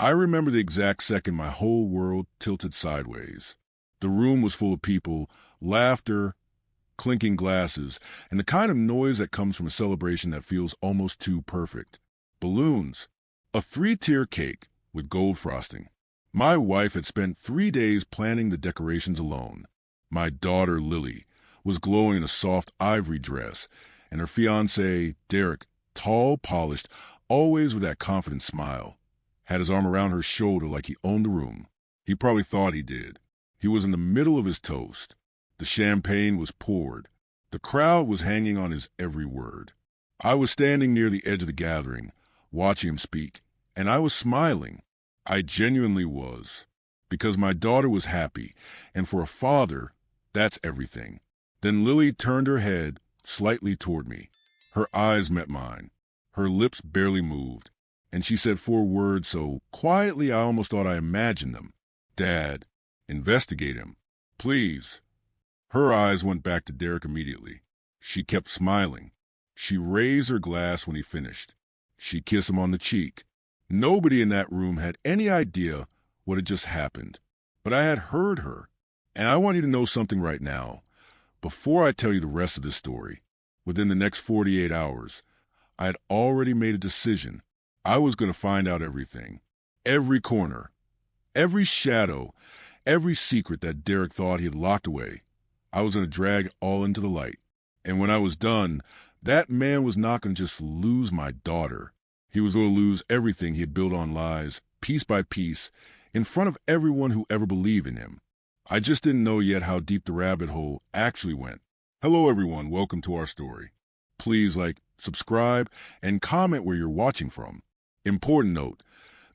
I remember the exact second my whole world tilted sideways. The room was full of people, laughter, clinking glasses, and the kind of noise that comes from a celebration that feels almost too perfect. Balloons. A three-tier cake with gold frosting. My wife had spent 3 days planning the decorations alone. My daughter, Lily, was glowing in a soft ivory dress, and her fiancé, Derek, tall, polished, always with that confident smile, had his arm around her shoulder like he owned the room. He probably thought he did. He was in the middle of his toast. The champagne was poured. The crowd was hanging on his every word. I was standing near the edge of the gathering, watching him speak, and I was smiling. I genuinely was, because my daughter was happy, and for a father, that's everything. Then Lily turned her head slightly toward me. Her eyes met mine. Her lips barely moved, and she said 4 words so quietly I almost thought I imagined them. Dad, investigate him, please. Her eyes went back to Derek immediately. She kept smiling. She raised her glass when he finished. She kissed him on the cheek. Nobody in that room had any idea what had just happened, but I had heard her. And I want you to know something right now. Before I tell you the rest of this story, within the next 48 hours, I had already made a decision. I was going to find out everything. Every corner, every shadow, every secret that Derek thought he had locked away. I was going to drag it all into the light. And when I was done, that man was not going to just lose my daughter. He was going to lose everything he had built on lies, piece by piece, in front of everyone who ever believed in him. I just didn't know yet how deep the rabbit hole actually went. Hello, everyone. Welcome to our story. Please subscribe, and comment where you're watching from. Important note,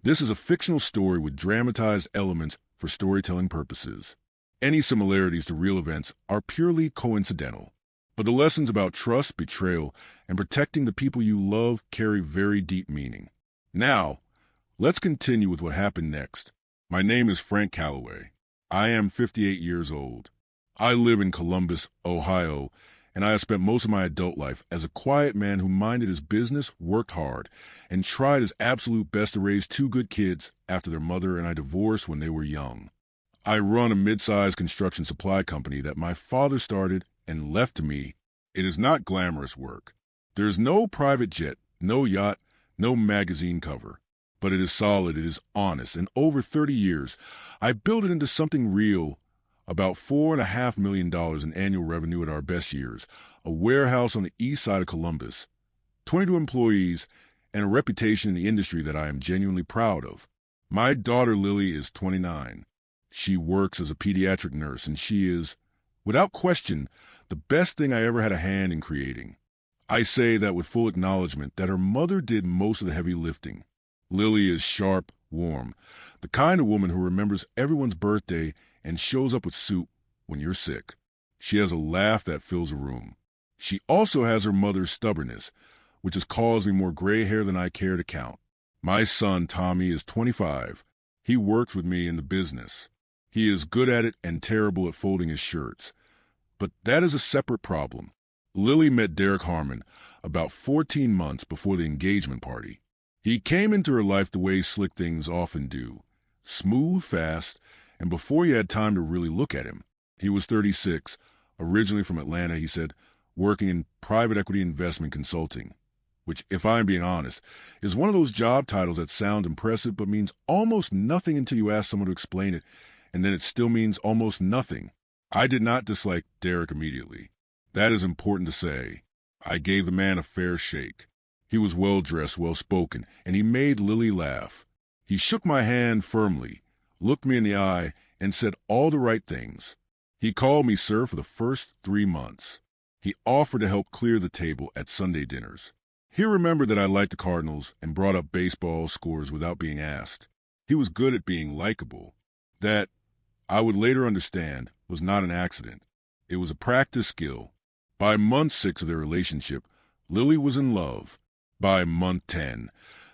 this is a fictional story with dramatized elements for storytelling purposes. Any similarities to real events are purely coincidental. But the lessons about trust, betrayal, and protecting the people you love carry very deep meaning. Now, let's continue with what happened next. My name is Frank Calloway. I am 58 years old. I live in Columbus, Ohio, and I have spent most of my adult life as a quiet man who minded his business, worked hard, and tried his absolute best to raise 2 good kids after their mother and I divorced when they were young. I run a mid-sized construction supply company that my father started and left to me. It is not glamorous work. There is no private jet, no yacht, no magazine cover. But it is solid, it is honest, and over 30 years, I built it into something real. About $4.5 million in annual revenue at our best years, a warehouse on the east side of Columbus, 22 employees, and a reputation in the industry that I am genuinely proud of. My daughter Lily is 29. She works as a pediatric nurse, and she is, without question, the best thing I ever had a hand in creating. I say that with full acknowledgement that her mother did most of the heavy lifting. Lily is sharp, warm, the kind of woman who remembers everyone's birthday and shows up with soup when you're sick. She has a laugh that fills a room. She also has her mother's stubbornness, which has caused me more gray hair than I care to count. My son, Tommy, is 25. He works with me in the business. He is good at it and terrible at folding his shirts. But that is a separate problem. Lily met Derek Harmon about 14 months before the engagement party. He came into her life the way slick things often do. Smooth, fast, and before you had time to really look at him. He was 36, originally from Atlanta, he said, working in private equity investment consulting, which, if I'm being honest, is one of those job titles that sound impressive but means almost nothing until you ask someone to explain it, and then it still means almost nothing. I did not dislike Derek immediately. That is important to say. I gave the man a fair shake. He was well-dressed, well-spoken, and he made Lily laugh. He shook my hand firmly, looked me in the eye, and said all the right things. He called me sir for the first 3 months. He offered to help clear the table at Sunday dinners. He remembered that I liked the Cardinals and brought up baseball scores without being asked. He was good at being likable. That, I would later understand, was not an accident. It was a practiced skill. By month 6 of their relationship, Lily was in love. By month 10,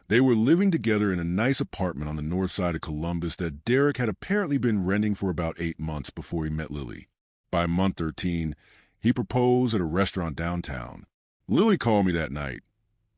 they were living together in a nice apartment on the north side of Columbus that Derek had apparently been renting for about 8 months before he met Lily. By month 13, he proposed at a restaurant downtown. Lily called me that night,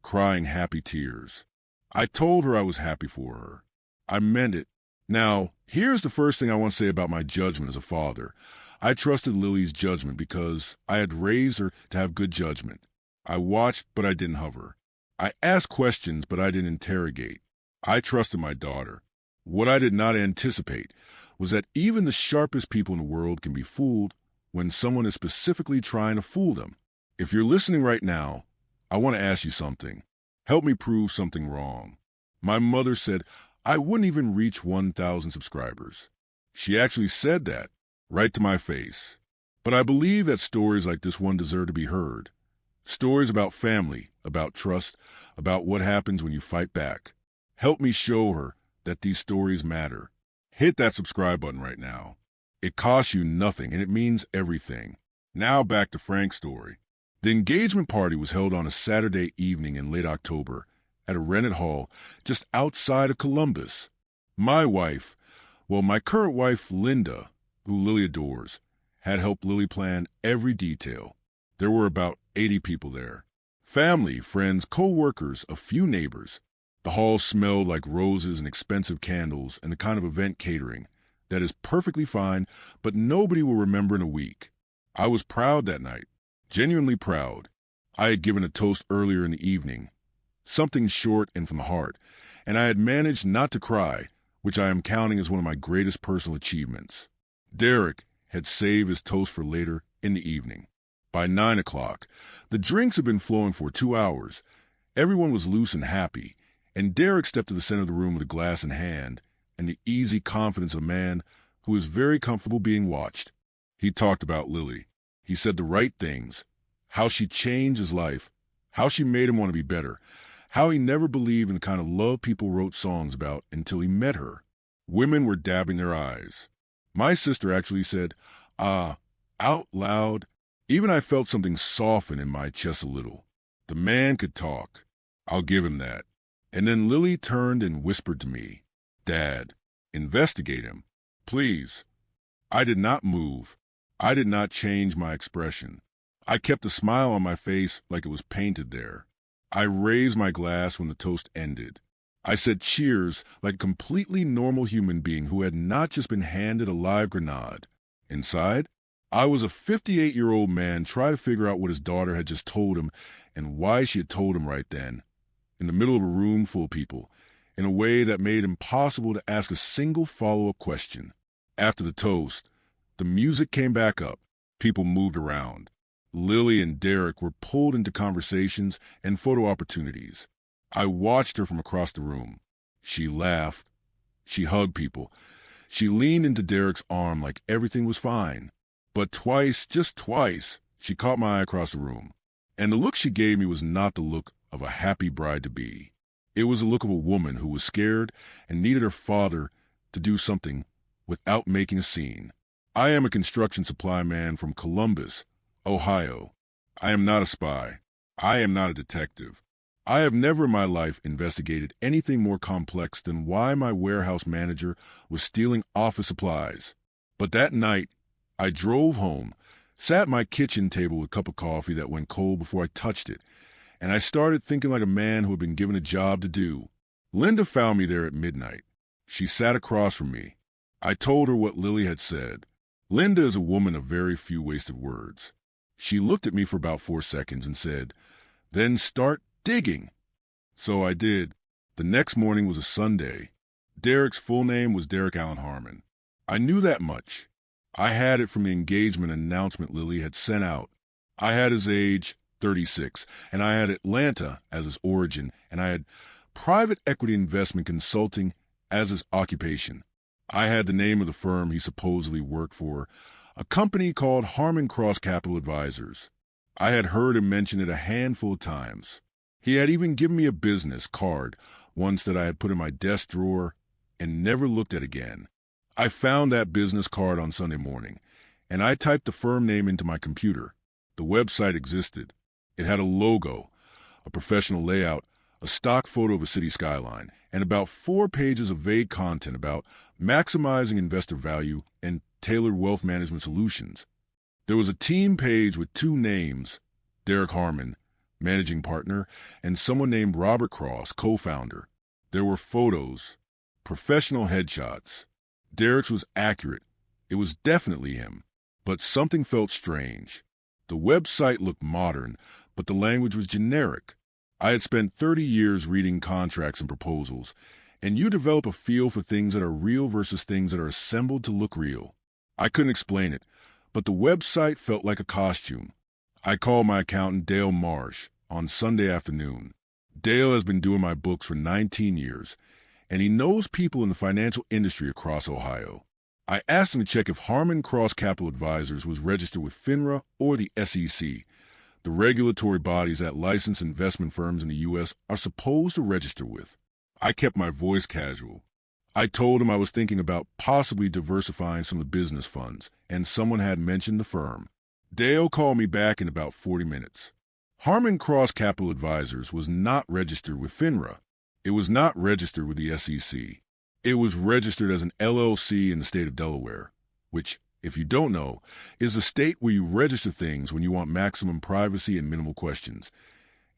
crying happy tears. I told her I was happy for her. I meant it. Now, here's the first thing I want to say about my judgment as a father. I trusted Lily's judgment because I had raised her to have good judgment. I watched, but I didn't hover. I asked questions, but I didn't interrogate. I trusted my daughter. What I did not anticipate was that even the sharpest people in the world can be fooled when someone is specifically trying to fool them. If you're listening right now, I want to ask you something. Help me prove something wrong. My mother said I wouldn't even reach 1,000 subscribers. She actually said that, right to my face. But I believe that stories like this one deserve to be heard. Stories about family, about trust, about what happens when you fight back. Help me show her that these stories matter. Hit that subscribe button right now. It costs you nothing, and it means everything. Now back to Frank's story. The engagement party was held on a Saturday evening in late October at a rented hall just outside of Columbus. My current wife, Linda, who Lily adores, had helped Lily plan every detail. There were about 80 people there. Family, friends, co-workers, a few neighbors. The hall smelled like roses and expensive candles and the kind of event catering that is perfectly fine, but nobody will remember in a week. I was proud that night, genuinely proud. I had given a toast earlier in the evening, something short and from the heart, and I had managed not to cry, which I am counting as one of my greatest personal achievements. Derek had saved his toast for later in the evening. By 9 o'clock, the drinks had been flowing for 2 hours. Everyone was loose and happy, and Derek stepped to the center of the room with a glass in hand and the easy confidence of a man who is very comfortable being watched. He talked about Lily. He said the right things, how she changed his life, how she made him want to be better, how he never believed in the kind of love people wrote songs about until he met her. Women were dabbing their eyes. My sister actually said, out loud. Even I felt something soften in my chest a little. The man could talk. I'll give him that. And then Lily turned and whispered to me, Dad, investigate him, please. I did not move. I did not change my expression. I kept a smile on my face like it was painted there. I raised my glass when the toast ended. I said cheers like a completely normal human being who had not just been handed a live grenade. Inside, I was a 58-year-old man trying to figure out what his daughter had just told him and why she had told him right then, in the middle of a room full of people, in a way that made it impossible to ask a single follow-up question. After the toast, the music came back up. People moved around. Lily and Derek were pulled into conversations and photo opportunities. I watched her from across the room. She laughed. She hugged people. She leaned into Derek's arm like everything was fine. But twice, just twice, she caught my eye across the room. And the look she gave me was not the look of a happy bride-to-be. It was the look of a woman who was scared and needed her father to do something without making a scene. I am a construction supply man from Columbus, Ohio. I am not a spy. I am not a detective. I have never in my life investigated anything more complex than why my warehouse manager was stealing office supplies. But that night, I drove home, sat at my kitchen table with a cup of coffee that went cold before I touched it, and I started thinking like a man who had been given a job to do. Linda found me there at midnight. She sat across from me. I told her what Lily had said. Linda is a woman of very few wasted words. She looked at me for about 4 seconds and said, "Then start digging." So I did. The next morning was a Sunday. Derek's full name was Derek Allen Harmon. I knew that much. I had it from the engagement announcement Lily had sent out. I had his age, 36, and I had Atlanta as his origin, and I had private equity investment consulting as his occupation. I had the name of the firm he supposedly worked for, a company called Harmon Cross Capital Advisors. I had heard him mention it a handful of times. He had even given me a business card once that I had put in my desk drawer and never looked at again. I found that business card on Sunday morning, and I typed the firm name into my computer. The website existed. It had a logo, a professional layout, a stock photo of a city skyline, and about 4 pages of vague content about maximizing investor value and tailored wealth management solutions. There was a team page with 2 names, Derek Harmon, managing partner, and someone named Robert Cross, co-founder. There were photos. professional headshots. Derek's was accurate. It was definitely him. But something felt strange. The website looked modern, but the language was generic. I had spent 30 years reading contracts and proposals, and you develop a feel for things that are real versus things that are assembled to look real. I couldn't explain it, but the website felt like a costume. I called my accountant, Dale Marsh, on Sunday afternoon. Dale has been doing my books for 19 years, and he knows people in the financial industry across Ohio. I asked him to check if Harmon Cross Capital Advisors was registered with FINRA or the SEC, the regulatory bodies that license investment firms in the U.S. are supposed to register with. I kept my voice casual. I told him I was thinking about possibly diversifying some of the business funds, and someone had mentioned the firm. Dale called me back in about 40 minutes. Harmon Cross Capital Advisors was not registered with FINRA. It was not registered with the SEC. It was registered as an LLC in the state of Delaware, which, if you don't know, is the state where you register things when you want maximum privacy and minimal questions.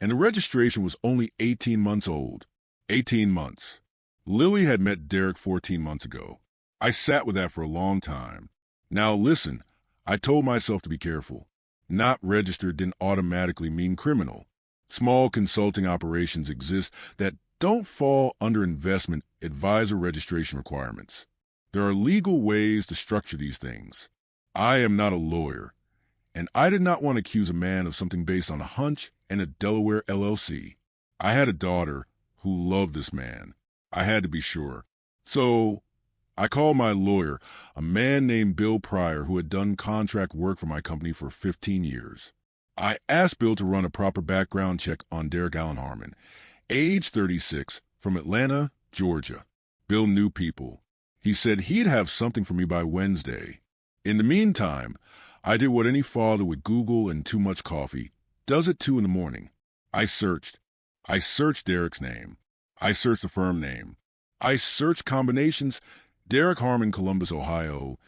And the registration was only 18 months old. 18 months. Lily had met Derek 14 months ago. I sat with that for a long time. Now listen, I told myself to be careful. Not registered didn't automatically mean criminal. Small consulting operations exist that don't fall under investment advisor registration requirements. There are legal ways to structure these things. I am not a lawyer, and I did not want to accuse a man of something based on a hunch and a Delaware LLC. I had a daughter who loved this man. I had to be sure. So I called my lawyer, a man named Bill Pryor, who had done contract work for my company for 15 years. I asked Bill to run a proper background check on Derek Allen Harmon, age 36, from Atlanta, Georgia. Bill knew people. He said he'd have something for me by Wednesday. In the meantime, I did what any father with Google and too much coffee does at 2 in the morning. I searched. I searched Derek's name. I searched the firm name. I searched combinations: Derek Harmon, Columbus, Ohio;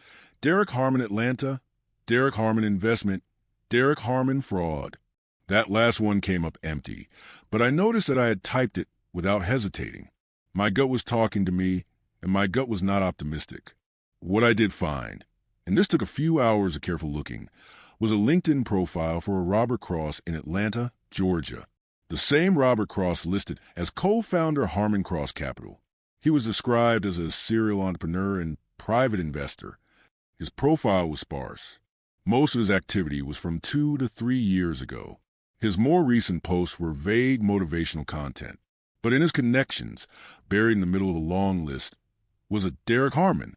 Derek Harmon, Atlanta; Derek Harmon Investment; Derek Harmon Fraud. That last one came up empty, but I noticed that I had typed it without hesitating. My gut was talking to me, and my gut was not optimistic. What I did find, and this took a few hours of careful looking, was a LinkedIn profile for a Robert Cross in Atlanta, Georgia. The same Robert Cross listed as co-founder Harmon Cross Capital. He was described as a serial entrepreneur and private investor. His profile was sparse. Most of his activity was from 2 to 3 years ago. His more recent posts were vague motivational content. But in his connections, buried in the middle of the long list, was a Derek Harmon.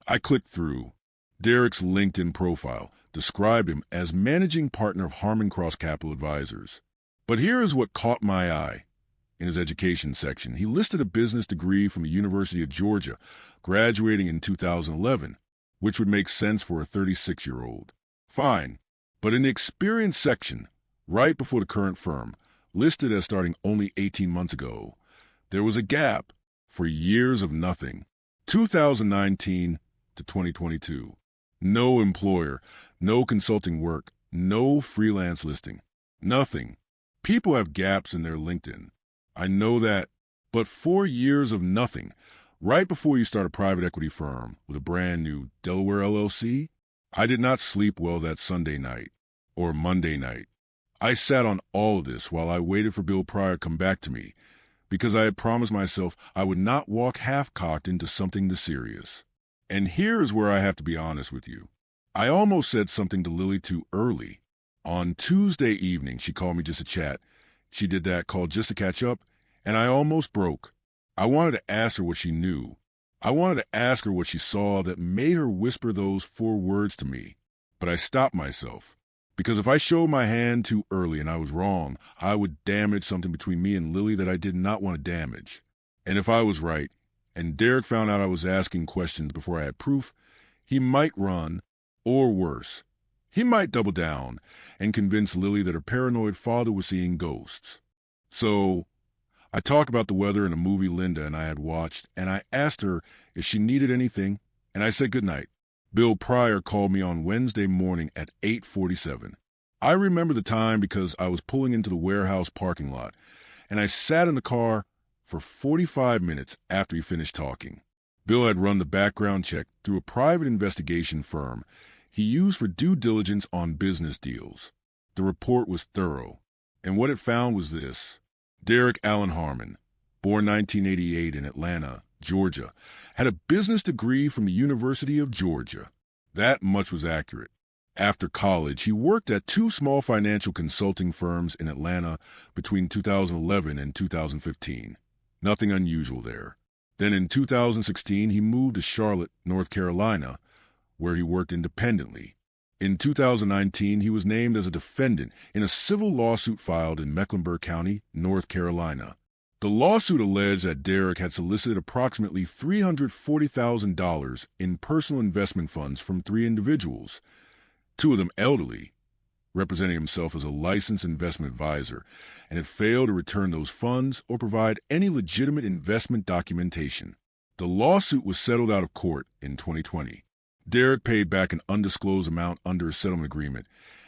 I clicked through. Derek's LinkedIn profile described him as managing partner of Harmon Cross Capital Advisors. But here is what caught my eye. In his education section, he listed a business degree from the University of Georgia, graduating in 2011, which would make sense for a 36-year-old. Fine. But in the experience section, right before the current firm, listed as starting only 18 months ago, there was a gap for years of nothing. 2019 to 2022. No employer, no consulting work, no freelance listing. Nothing. People have gaps in their LinkedIn. I know that. But 4 years of nothing, right before you start a private equity firm with a brand new Delaware LLC? I did not sleep well that Sunday night or Monday night. I sat on all of this while I waited for Bill Pryor to come back to me, because I had promised myself I would not walk half-cocked into something this serious. And here is where I have to be honest with you. I almost said something to Lily too early. On Tuesday evening, she called me just to chat. She did that call just to catch up, and I almost broke. I wanted to ask her what she knew. I wanted to ask her what she saw that made her whisper those 4 words to me. But I stopped myself. Because if I showed my hand too early and I was wrong, I would damage something between me and Lily that I did not want to damage. And if I was right, and Derek found out I was asking questions before I had proof, he might run, or worse, he might double down and convince Lily that her paranoid father was seeing ghosts. So I talked about the weather in a movie Linda and I had watched, and I asked her if she needed anything, and I said goodnight. Bill Pryor called me on Wednesday morning at 8:47. I remember the time because I was pulling into the warehouse parking lot, and I sat in the car for 45 minutes after he finished talking. Bill had run the background check through a private investigation firm he used for due diligence on business deals. The report was thorough, and what it found was this. Derek Allen Harmon, born 1988 in Atlanta, Georgia, had a business degree from the University of Georgia. That much was accurate. After college, he worked at two small financial consulting firms in Atlanta between 2011 and 2015. Nothing unusual there. Then in 2016, he moved to Charlotte, North Carolina, where he worked independently. In 2019, he was named as a defendant in a civil lawsuit filed in Mecklenburg County, North Carolina. The lawsuit alleged that Derek had solicited approximately $340,000 in personal investment funds from three individuals, two of them elderly, representing himself as a licensed investment advisor, and had failed to return those funds or provide any legitimate investment documentation. The lawsuit was settled out of court in 2020. Derek paid back an undisclosed amount under a settlement agreement,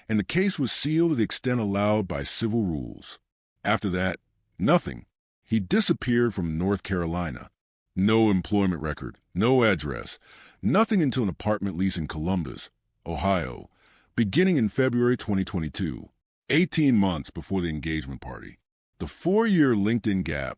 and the case was sealed to the extent allowed by civil rules. After that, nothing. He disappeared from North Carolina. No employment record, no address, nothing until an apartment lease in Columbus, Ohio, beginning in February 2022, 18 months before the engagement party. The 4-year LinkedIn gap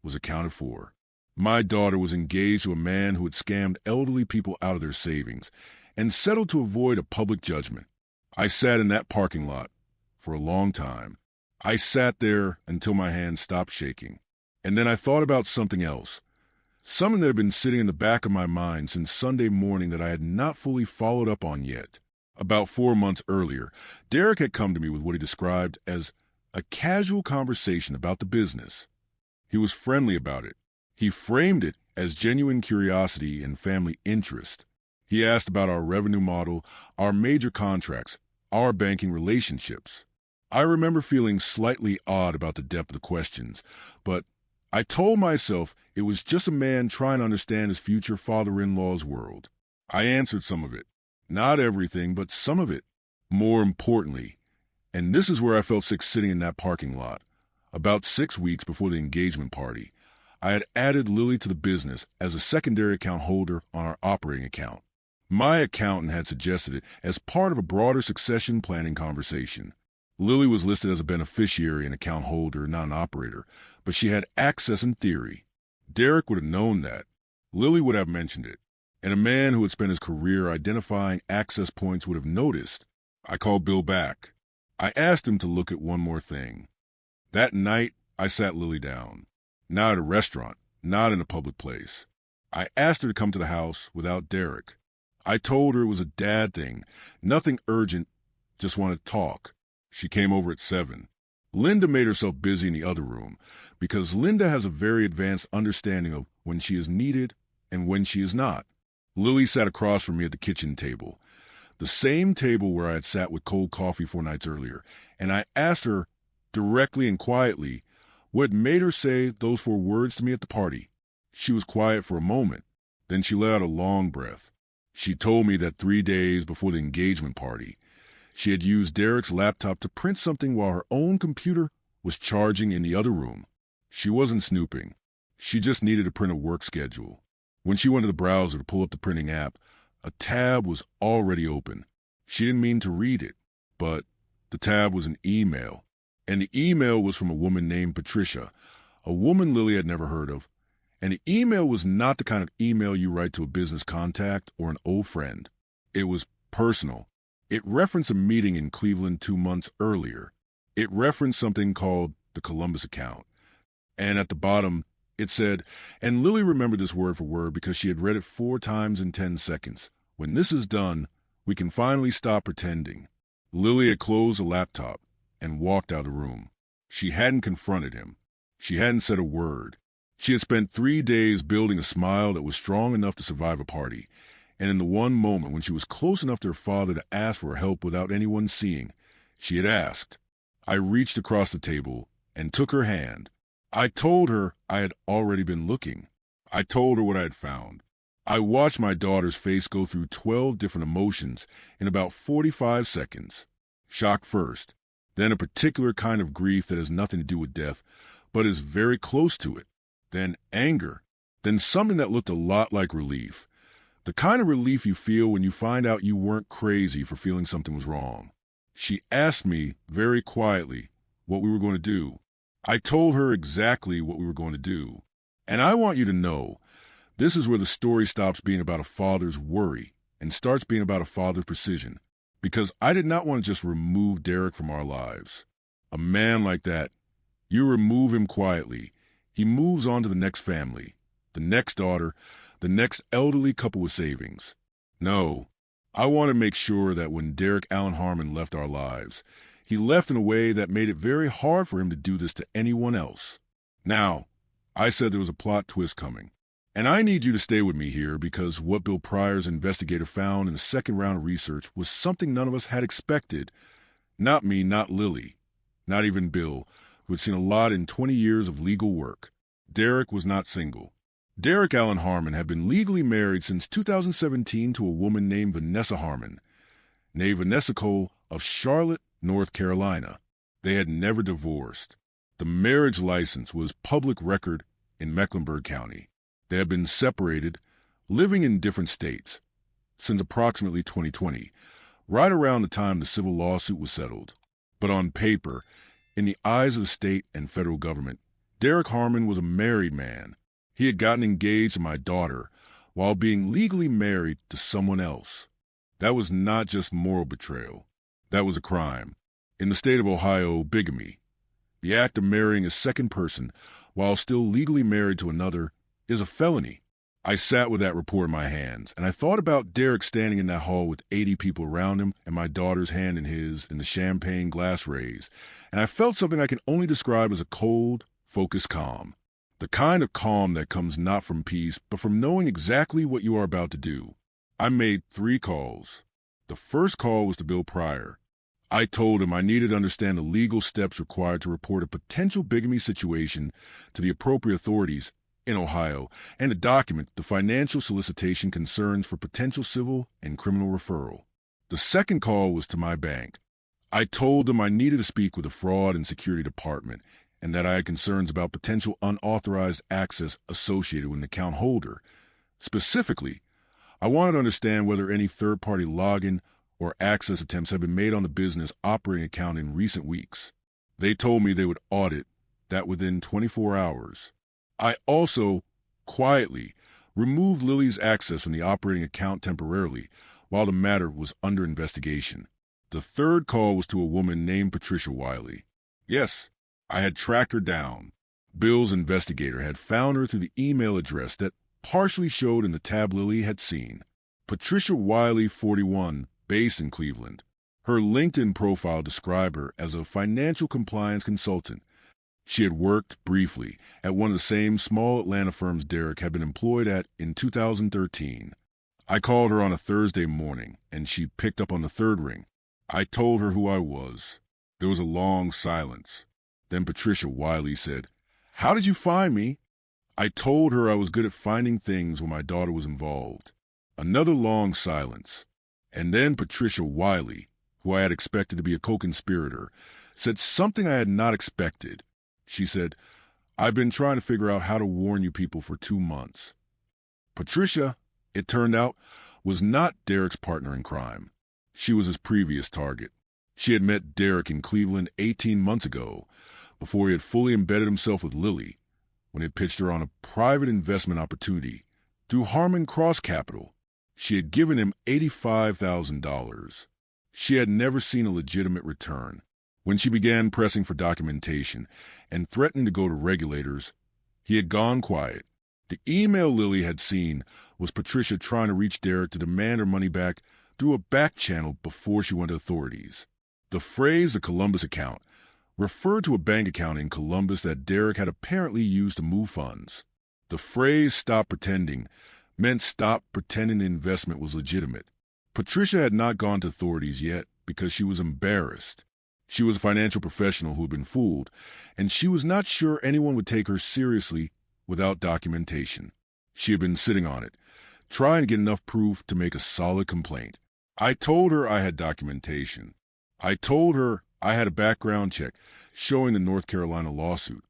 was accounted for. My daughter was engaged to a man who had scammed elderly people out of their savings and settled to avoid a public judgment. I sat in that parking lot for a long time. I sat there until my hands stopped shaking. And then I thought about something else, something that had been sitting in the back of my mind since Sunday morning that I had not fully followed up on yet. About 4 months earlier, Derek had come to me with what he described as a casual conversation about the business. He was friendly about it. He framed it as genuine curiosity and family interest. He asked about our revenue model, our major contracts, our banking relationships. I remember feeling slightly odd about the depth of the questions, but I told myself it was just a man trying to understand his future father-in-law's world. I answered some of it. Not everything, but some of it. More importantly, and this is where I felt sick sitting in that parking lot, about 6 weeks before the engagement party, I had added Lily to the business as a secondary account holder on our operating account. My accountant had suggested it as part of a broader succession planning conversation. Lily was listed as a beneficiary and account holder, not an operator, but she had access in theory. Derek would have known that. Lily would have mentioned it. And a man who had spent his career identifying access points would have noticed. I called Bill back. I asked him to look at one more thing. That night, I sat Lily down. Not at a restaurant, not in a public place. I asked her to come to the house without Derek. I told her it was a dad thing, nothing urgent, just wanted to talk. She came over at 7. Linda made herself busy in the other room because Linda has a very advanced understanding of when she is needed and when she is not. Lily sat across from me at the kitchen table, the same table where I had sat with cold coffee 4 nights earlier, and I asked her directly and quietly what made her say those 4 words to me at the party. She was quiet for a moment. Then she let out a long breath. She told me that 3 days before the engagement party, she had used Derek's laptop to print something while her own computer was charging in the other room. She wasn't snooping. She just needed to print a work schedule. When she went to the browser to pull up the printing app, a tab was already open. She didn't mean to read it, but the tab was an email. And the email was from a woman named Patricia, a woman Lily had never heard of. And the email was not the kind of email you write to a business contact or an old friend. It was personal. It referenced a meeting in Cleveland 2 months earlier. It referenced something called the Columbus account. And at the bottom, it said, and Lily remembered this word for word because she had read it 4 times in 10 seconds. When this is done, we can finally stop pretending. Lily had closed the laptop and walked out of the room. She hadn't confronted him. She hadn't said a word. She had spent 3 days building a smile that was strong enough to survive a party, and in the one moment when she was close enough to her father to ask for help without anyone seeing, she had asked. I reached across the table and took her hand. I told her I had already been looking. I told her what I had found. I watched my daughter's face go through 12 different emotions in about 45 seconds. Shock first, then a particular kind of grief that has nothing to do with death, but is very close to it, then anger, then something that looked a lot like relief. The kind of relief you feel when you find out you weren't crazy for feeling something was wrong. She asked me, very quietly, what we were going to do. I told her exactly what we were going to do. And I want you to know, this is where the story stops being about a father's worry and starts being about a father's precision. Because I did not want to just remove Derek from our lives. A man like that, you remove him quietly. He moves on to the next family, the next daughter, the next elderly couple with savings. No, I want to make sure that when Derek Allen Harmon left our lives, he left in a way that made it very hard for him to do this to anyone else. Now, I said there was a plot twist coming. And I need you to stay with me here because what Bill Pryor's investigator found in the second round of research was something none of us had expected. Not me, not Lily, not even Bill, who had seen a lot in 20 years of legal work. Derek was not single. Derek Allen Harmon had been legally married since 2017 to a woman named Vanessa Harmon, née Vanessa Cole of Charlotte, North Carolina. They had never divorced. The marriage license was public record in Mecklenburg County. They had been separated, living in different states, since approximately 2020, right around the time the civil lawsuit was settled. But on paper, in the eyes of the state and federal government, Derek Harmon was a married man. He had gotten engaged to my daughter while being legally married to someone else. That was not just moral betrayal. That was a crime. In the state of Ohio, bigamy, the act of marrying a second person while still legally married to another, is a felony. I sat with that report in my hands, and I thought about Derek standing in that hall with 80 people around him and my daughter's hand in his in the champagne glass raised, and I felt something I can only describe as a cold, focused calm. The kind of calm that comes not from peace, but from knowing exactly what you are about to do. I made 3 calls. The first call was to Bill Pryor. I told him I needed to understand the legal steps required to report a potential bigamy situation to the appropriate authorities in Ohio, and to document the financial solicitation concerns for potential civil and criminal referral. The second call was to my bank. I told them I needed to speak with the fraud and security department and that I had concerns about potential unauthorized access associated with an account holder. Specifically, I wanted to understand whether any third-party login or access attempts had been made on the business operating account in recent weeks. They told me they would audit that within 24 hours. I also, quietly, removed Lily's access from the operating account temporarily while the matter was under investigation. The third call was to a woman named Patricia Wiley. Yes, I had tracked her down. Bill's investigator had found her through the email address that partially showed in the tab Lily had seen. Patricia Wiley, 41, based in Cleveland. Her LinkedIn profile described her as a financial compliance consultant. She had worked briefly at one of the same small Atlanta firms Derek had been employed at in 2013. I called her on a Thursday morning, and she picked up on the third ring. I told her who I was. There was a long silence. Then Patricia Wiley said, "How did you find me?" I told her I was good at finding things when my daughter was involved. Another long silence. And then Patricia Wiley, who I had expected to be a co-conspirator, said something I had not expected. She said, "I've been trying to figure out how to warn you people for 2 months." Patricia, it turned out, was not Derek's partner in crime. She was his previous target. She had met Derek in Cleveland 18 months ago, before he had fully embedded himself with Lily, when he had pitched her on a private investment opportunity through Harmon Cross Capital. She had given him $85,000. She had never seen a legitimate return. When she began pressing for documentation and threatening to go to regulators, he had gone quiet. The email Lily had seen was Patricia trying to reach Derek to demand her money back through a back channel before she went to authorities. The phrase "the Columbus account" referred to a bank account in Columbus that Derek had apparently used to move funds. The phrase "stop pretending" meant stop pretending the investment was legitimate. Patricia had not gone to authorities yet because she was embarrassed. She was a financial professional who had been fooled, and she was not sure anyone would take her seriously without documentation. She had been sitting on it, trying to get enough proof to make a solid complaint. I told her I had documentation. I told her I had a background check showing the North Carolina lawsuit.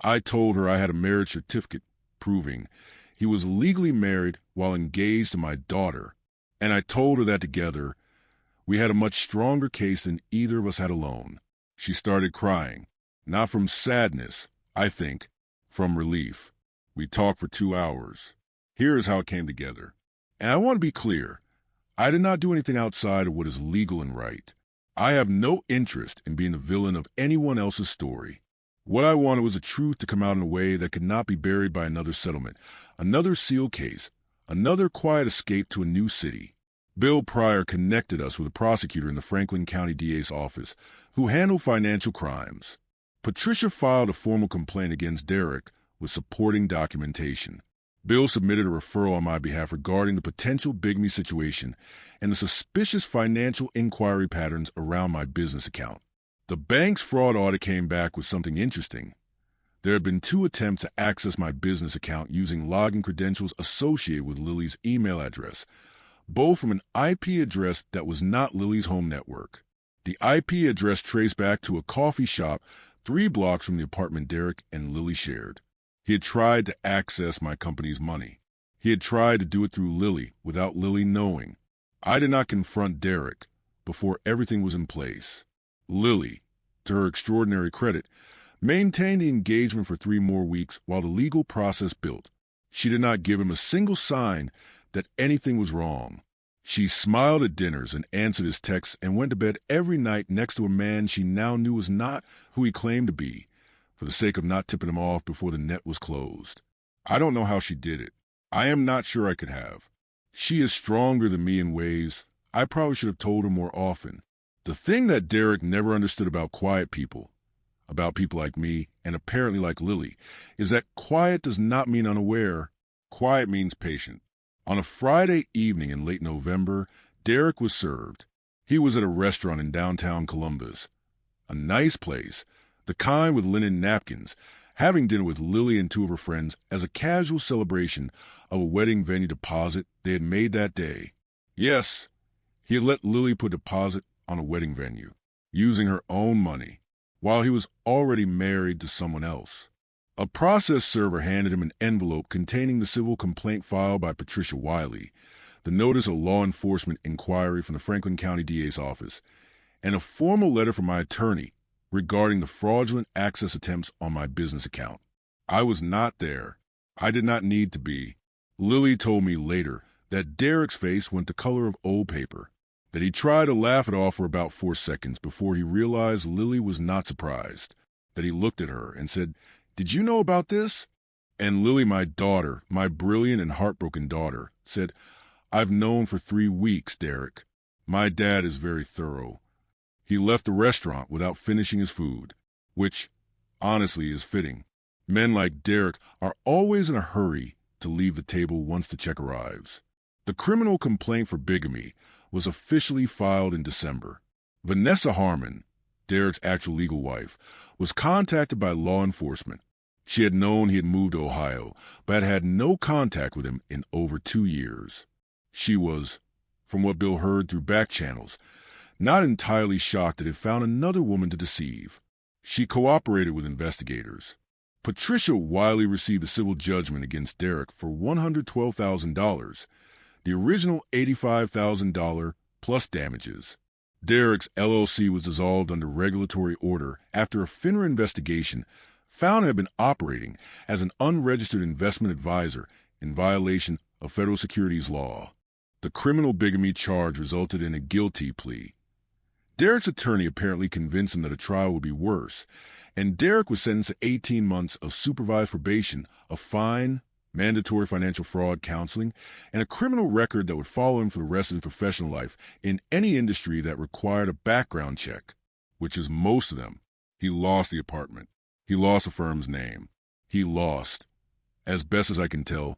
I told her I had a marriage certificate proving He was legally married while engaged to my daughter, and I told her that together we had a much stronger case than either of us had alone. She started crying, not from sadness, I think, from relief. We talked for 2 hours. Here is how it came together. And I want to be clear, I did not do anything outside of what is legal and right. I have no interest in being the villain of anyone else's story. What I wanted was the truth to come out in a way that could not be buried by another settlement, another sealed case, another quiet escape to a new city. Bill Pryor connected us with a prosecutor in the Franklin County DA's office who handled financial crimes. Patricia filed a formal complaint against Derek with supporting documentation. Bill submitted a referral on my behalf regarding the potential bigamy situation and the suspicious financial inquiry patterns around my business account. The bank's fraud audit came back with something interesting. There had been 2 attempts to access my business account using login credentials associated with Lily's email address, both from an IP address that was not Lily's home network. The IP address traced back to a coffee shop 3 blocks from the apartment Derek and Lily shared. He had tried to access my company's money. He had tried to do it through Lily without Lily knowing. I did not confront Derek before everything was in place. Lily, to her extraordinary credit, maintained the engagement for 3 more weeks while the legal process built. She did not give him a single sign that anything was wrong. She smiled at dinners and answered his texts and went to bed every night next to a man she now knew was not who he claimed to be, for the sake of not tipping him off before the net was closed. I don't know how she did it. I am not sure I could have. She is stronger than me in ways I probably should have told her more often. The thing that Derek never understood about quiet people, about people like me, and apparently like Lily, is that quiet does not mean unaware. Quiet means patient. On a Friday evening in late November, Derek was served. He was at a restaurant in downtown Columbus. A nice place, the kind with linen napkins, having dinner with Lily and 2 of her friends as a casual celebration of a wedding venue deposit they had made that day. Yes, he had let Lily put a deposit on a wedding venue, using her own money, while he was already married to someone else. A process server handed him an envelope containing the civil complaint filed by Patricia Wiley, the notice of law enforcement inquiry from the Franklin County DA's office, and a formal letter from my attorney regarding the fraudulent access attempts on my business account. I was not there. I did not need to be. Lily told me later that Derek's face went the color of old paper, that he tried to laugh it off for about 4 seconds before he realized Lily was not surprised, that he looked at her and said, "Did you know about this?" And Lily, my daughter, my brilliant and heartbroken daughter, said, "I've known for 3 weeks, Derek. My dad is very thorough." He left the restaurant without finishing his food, which, honestly, is fitting. Men like Derek are always in a hurry to leave the table once the check arrives. The criminal complaint for bigamy was officially filed in December. Vanessa Harmon, Derek's actual legal wife, was contacted by law enforcement. She had known he had moved to Ohio, but had had no contact with him in over 2 years. She was, from what Bill heard through back channels, not entirely shocked that he had found another woman to deceive. She cooperated with investigators. Patricia Wiley received a civil judgment against Derek for $112,000, the original $85,000 plus damages. Derek's LLC was dissolved under regulatory order after a FINRA investigation found to have been operating as an unregistered investment advisor in violation of federal securities law. The criminal bigamy charge resulted in a guilty plea. Derek's attorney apparently convinced him that a trial would be worse, and Derek was sentenced to 18 months of supervised probation, a fine, mandatory financial fraud counseling, and a criminal record that would follow him for the rest of his professional life in any industry that required a background check, which is most of them. He lost the apartment. He lost the firm's name. He lost, as best as I can tell,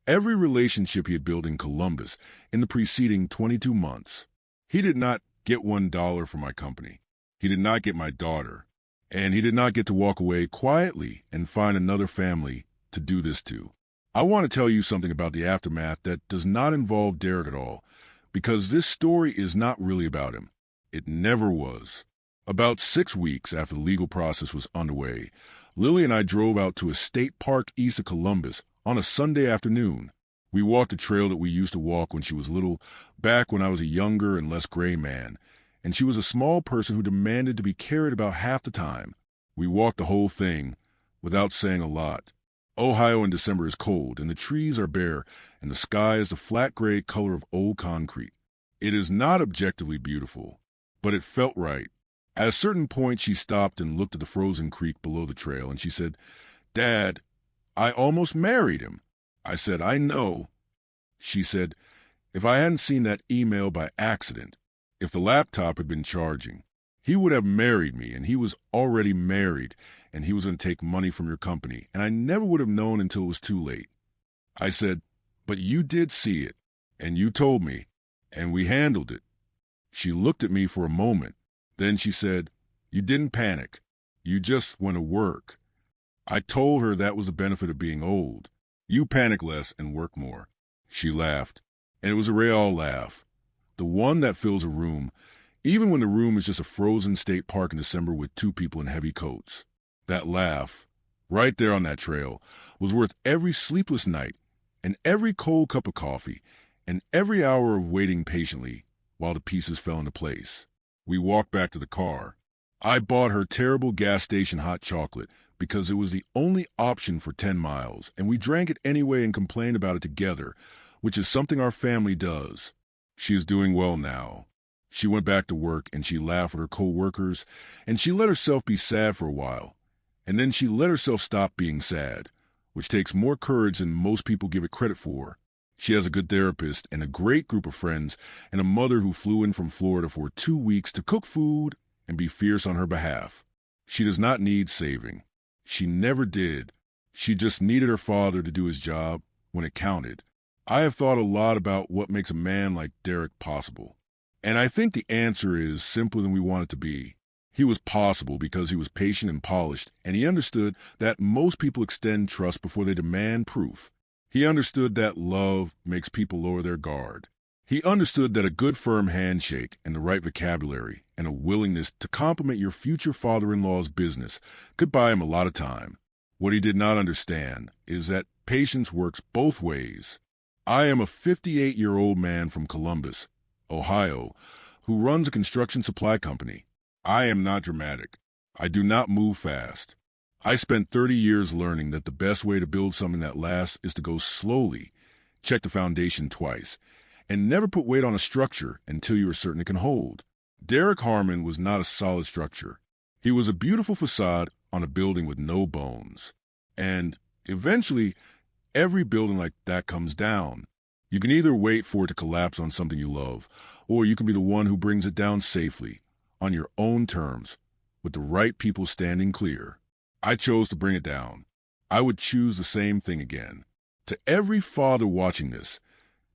every relationship he had built in Columbus in the preceding 22 months. He did not get $1 from my company. He did not get my daughter. And he did not get to walk away quietly and find another family to do this to. I want to tell you something about the aftermath that does not involve Derek at all, because this story is not really about him. It never was. About 6 weeks after the legal process was underway, Lily and I drove out to a state park east of Columbus on a Sunday afternoon. We walked a trail that we used to walk when she was little, back when I was a younger and less gray man, and she was a small person who demanded to be carried about half the time. We walked the whole thing without saying a lot. Ohio in December is cold, and the trees are bare, and the sky is the flat gray color of old concrete. It is not objectively beautiful, but it felt right. At a certain point, she stopped and looked at the frozen creek below the trail, and she said, "Dad, I almost married him." I said, "I know." She said, "If I hadn't seen that email by accident, if the laptop had been charging, he would have married me, and he was already married, and he was going to take money from your company, and I never would have known until it was too late." I said, "But you did see it, and you told me, and we handled it." She looked at me for a moment. Then she said, "You didn't panic. You just went to work." I told her that was the benefit of being old. You panic less and work more. She laughed, and it was a real laugh, the one that fills a room, even when the room is just a frozen state park in December with two people in heavy coats. That laugh, right there on that trail, was worth every sleepless night, and every cold cup of coffee, and every hour of waiting patiently while the pieces fell into place. We walked back to the car. I bought her terrible gas station hot chocolate because it was the only option for 10 miles, and we drank it anyway and complained about it together, which is something our family does. She is doing well now. She went back to work, and she laughed with her co-workers, and she let herself be sad for a while, and then she let herself stop being sad, which takes more courage than most people give it credit for. She has a good therapist and a great group of friends and a mother who flew in from Florida for 2 weeks to cook food and be fierce on her behalf. She does not need saving. She never did. She just needed her father to do his job when it counted. I have thought a lot about what makes a man like Derek possible. And I think the answer is simpler than we want it to be. He was possible because he was patient and polished, and he understood that most people extend trust before they demand proof. He understood that love makes people lower their guard. He understood that a good firm handshake and the right vocabulary and a willingness to compliment your future father-in-law's business could buy him a lot of time. What he did not understand is that patience works both ways. I am a 58-year-old man from Columbus, Ohio, who runs a construction supply company. I am not dramatic. I do not move fast. I spent 30 years learning that the best way to build something that lasts is to go slowly, check the foundation twice, and never put weight on a structure until you are certain it can hold. Derek Harmon was not a solid structure. He was a beautiful facade on a building with no bones. And eventually, every building like that comes down. You can either wait for it to collapse on something you love, or you can be the one who brings it down safely, on your own terms, with the right people standing clear. I chose to bring it down. I would choose the same thing again. To every father watching this,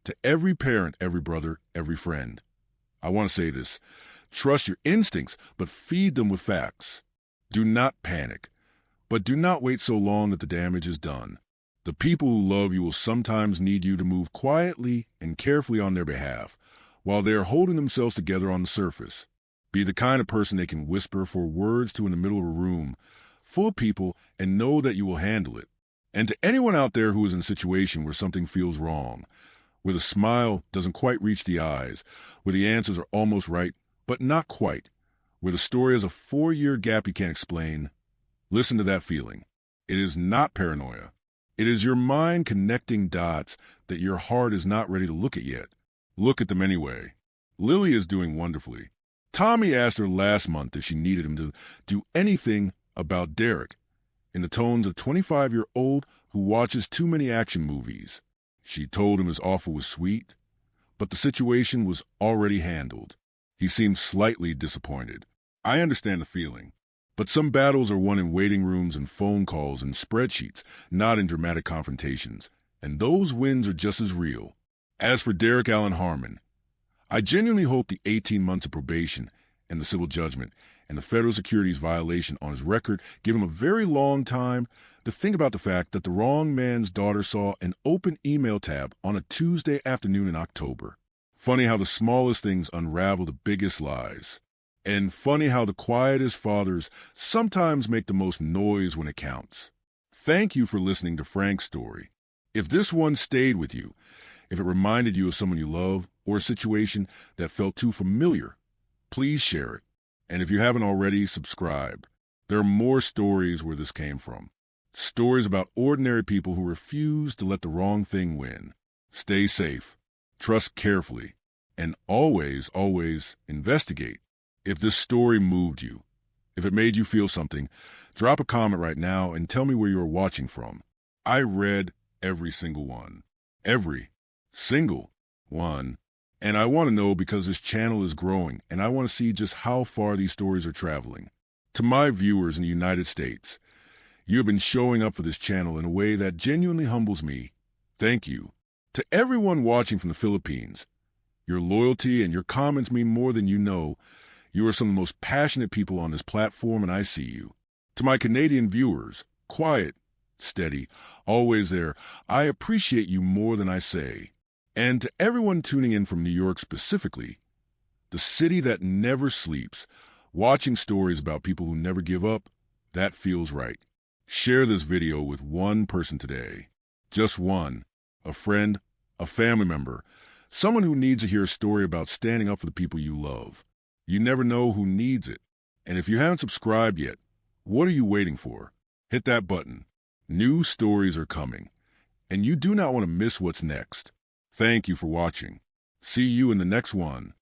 to every parent, every brother, every friend, I want to say this. Trust your instincts, but feed them with facts. Do not panic, but do not wait so long that the damage is done. The people who love you will sometimes need you to move quietly and carefully on their behalf, while they are holding themselves together on the surface. Be the kind of person they can whisper 4 words to in the middle of a room full of people and know that you will handle it. And to anyone out there who is in a situation where something feels wrong, where the smile doesn't quite reach the eyes, where the answers are almost right, but not quite, where the story has a 4-year gap you can't explain, listen to that feeling. It is not paranoia. It is your mind connecting dots that your heart is not ready to look at yet. Look at them anyway. Lily is doing wonderfully. Tommy asked her last month if she needed him to do anything about Derek, in the tones of a 25-year-old who watches too many action movies. She told him his offer was sweet, but the situation was already handled. He seemed slightly disappointed. I understand the feeling, but some battles are won in waiting rooms and phone calls and spreadsheets, not in dramatic confrontations, and those wins are just as real. As for Derek Allen Harmon, I genuinely hope the 18 months of probation and the civil judgment and the federal securities violation on his record give him a very long time to think about the fact that the wrong man's daughter saw an open email tab on a Tuesday afternoon in October. Funny how the smallest things unravel the biggest lies. And funny how the quietest fathers sometimes make the most noise when it counts. Thank you for listening to Frank's story. If this one stayed with you, if it reminded you of someone you love or a situation that felt too familiar, please share it. And if you haven't already, subscribe. There are more stories where this came from. Stories about ordinary people who refuse to let the wrong thing win. Stay safe, trust carefully, and always, always investigate. If this story moved you, if it made you feel something, drop a comment right now and tell me where you are watching from. I read every single one. Every single one. And I want to know because this channel is growing and I want to see just how far these stories are traveling. To my viewers in the United States, you have been showing up for this channel in a way that genuinely humbles me. Thank you. To everyone watching from the Philippines, your loyalty and your comments mean more than you know. You are some of the most passionate people on this platform, and I see you. To my Canadian viewers, quiet, steady, always there, I appreciate you more than I say. And to everyone tuning in from New York specifically, the city that never sleeps, watching stories about people who never give up, that feels right. Share this video with one person today. Just one. A friend, a family member, someone who needs to hear a story about standing up for the people you love. You never know who needs it. And if you haven't subscribed yet, what are you waiting for? Hit that button. New stories are coming, and you do not want to miss what's next. Thank you for watching. See you in the next one.